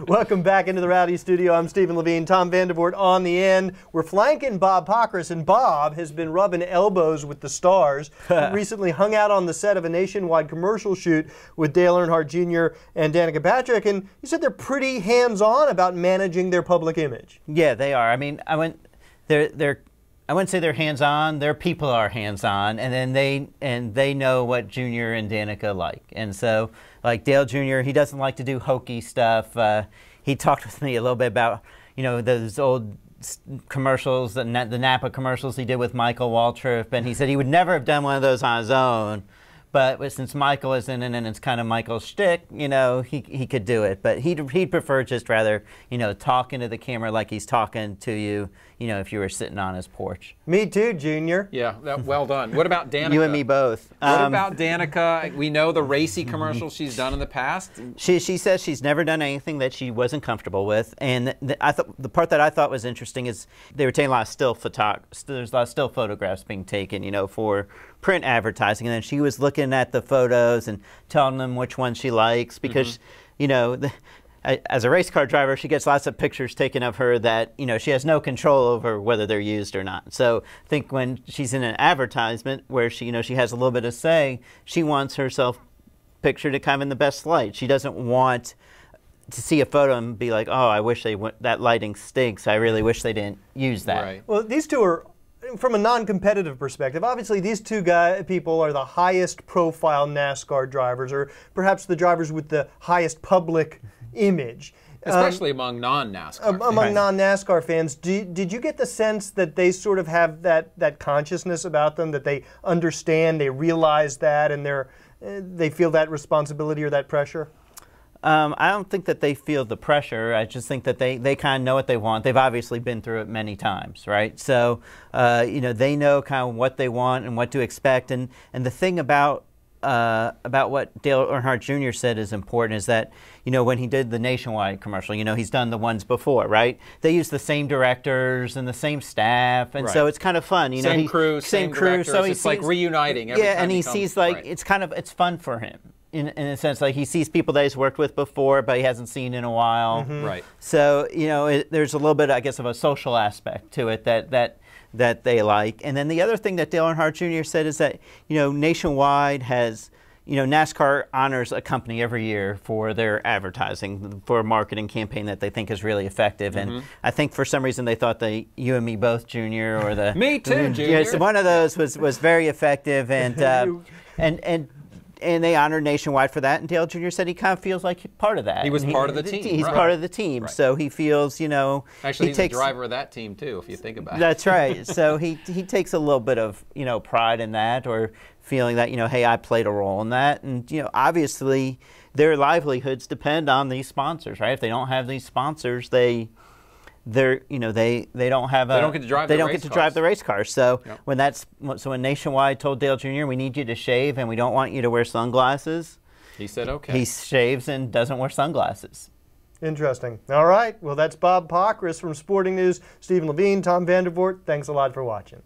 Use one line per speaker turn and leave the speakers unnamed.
Welcome back into the Rowdy Studio. I'm Stephen Levine, Tom Vandervoort on the end. We're flanking Bob Pockrass, and Bob has been rubbing elbows with the stars. He recently hung out on the set of a nationwide commercial shoot with Dale Earnhardt Jr. and Danica Patrick, and he said they're pretty hands-on about managing their public image.
Yeah, they are. I mean, I wouldn't say they're hands-on. Their people are hands-on, and then they know what Junior and Danica like. And so, like Dale Jr., he doesn't like to do hokey stuff. He talked with me a little bit about, you know, those old commercials, the Napa commercials he did with Michael Waltrip, and he said he would never have done one of those on his own. But since Michael is in it and it's kind of Michael's shtick, you know, he could do it. But he'd prefer just rather, you know, talk into the camera like he's talking to you, you know, if you were sitting on his porch.
Me too, Junior.
Yeah, well done. What about Danica?
You and me both.
What about Danica? We know the racy commercials she's done in the past.
She says she's never done anything that she wasn't comfortable with. And I thought the part that I thought was interesting is they were taking a lot of there's a lot of still photographs being taken, you know, for print advertising, and then she was looking at the photos and telling them which one she likes because, you know, as a race car driver, she gets lots of pictures taken of her that, you know, she has no control over whether they're used or not. So I think when she's in an advertisement where she, you know, she has a little bit of say, she wants herself pictured kind of in the best light. She doesn't want to see a photo and be like, oh, I wish that lighting stinks. I really wish they didn't use that.
Right. Well, these two are, from a non-competitive perspective, obviously these two people are the highest profile NASCAR drivers, or perhaps the drivers with the highest public image.
Especially among non-NASCAR
among non-NASCAR fans. Did you get the sense that they sort of have that consciousness about them, that they understand, they realize that, and they feel that responsibility or that pressure?
I don't think that they feel the pressure. I just think that they kind of know what they want. They've obviously been through it many times, right? So, you know, they know kind of what they want and what to expect. And the thing about what Dale Earnhardt Jr. said is important is that, you know, when he did the nationwide commercial, you know, he's done the ones before, right? They use the same directors and the same staff, and so it's kind of fun. You know,
same crew. So
it's
like reuniting. Every time
and he sees like it's fun for him. In a sense, like he sees people that he's worked with before, but he hasn't seen in a while.
Right.
So, you know, there's a little bit, I guess, of a social aspect to it that they like. And then the other thing that Dale Earnhardt Jr. said is that, you know, Nationwide has, you know, NASCAR honors a company every year for their advertising, for a marketing campaign that they think is really effective. And I think for some reason they thought the You and Me Both Junior or the
Me Too Junior.
Yes, one of those was very effective, and they honored Nationwide for that, and Dale Jr. said he kind of feels like part of that.
He was part of the team.
He's part of the team, so he feels, you know...
Actually, he's the driver of that team, too, if you think about it.
That's right. So he takes a little bit of, you know, pride in that, or feeling that, you know, hey, I played a role in that. And, you know, obviously, their livelihoods depend on these sponsors, right? If they don't have these sponsors, they don't get to drive the race cars. So when Nationwide told Dale Jr., we need you to shave and we don't want you to wear sunglasses,
he said okay.
He shaves and doesn't wear sunglasses.
Interesting. All right. Well, that's Bob Pockrass from Sporting News. Stephen Levine, Tom Vandervoort, thanks a lot for watching.